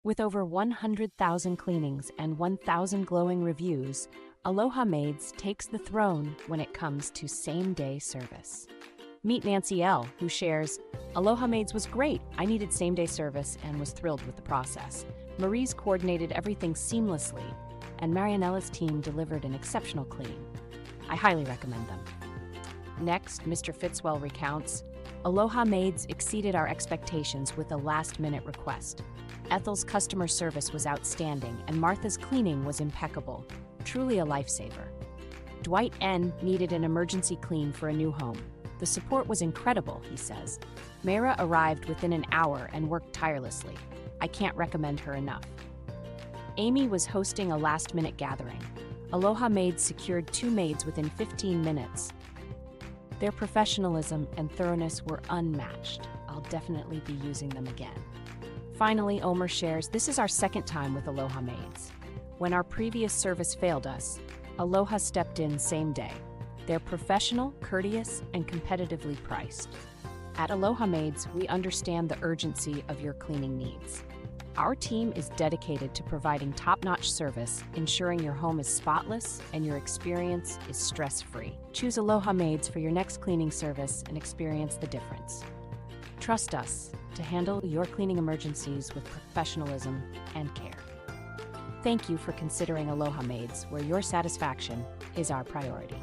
With over 100,000 cleanings and 1,000 glowing reviews, Aloha Maids takes the throne when it comes to same-day service. Meet Nancy L., who shares, "Aloha Maids was great. I needed same-day service and was thrilled with the process. Marie's coordinated everything seamlessly, and Marianella's team delivered an exceptional cleaning. I highly recommend them." Next, Mr. Fitzwell recounts, "Aloha Maids exceeded our expectations with a last-minute request. Ethel's customer service was outstanding, and Martha's cleaning was impeccable. Truly a lifesaver." Dwight N. needed an emergency clean for a new home. "The support was incredible," he says. "Mayra arrived within an hour and worked tirelessly. I can't recommend her enough." Amy was hosting a last-minute gathering. Aloha Maids secured 2 maids within 15 minutes. Their professionalism and thoroughness were unmatched. I'll definitely be using them again. Finally, Omer shares, "This is our second time with Aloha Maids. When our previous service failed us, Aloha stepped in same day. They're professional, courteous, and competitively priced. At Aloha Maids, we understand the urgency of your cleaning needs. Our team is dedicated to providing top-notch service, ensuring your home is spotless and your experience is stress-free. Choose Aloha Maids for your next cleaning service and experience the difference. Trust us to handle your cleaning emergencies with professionalism and care." Thank you for considering Aloha Maids, where your satisfaction is our priority.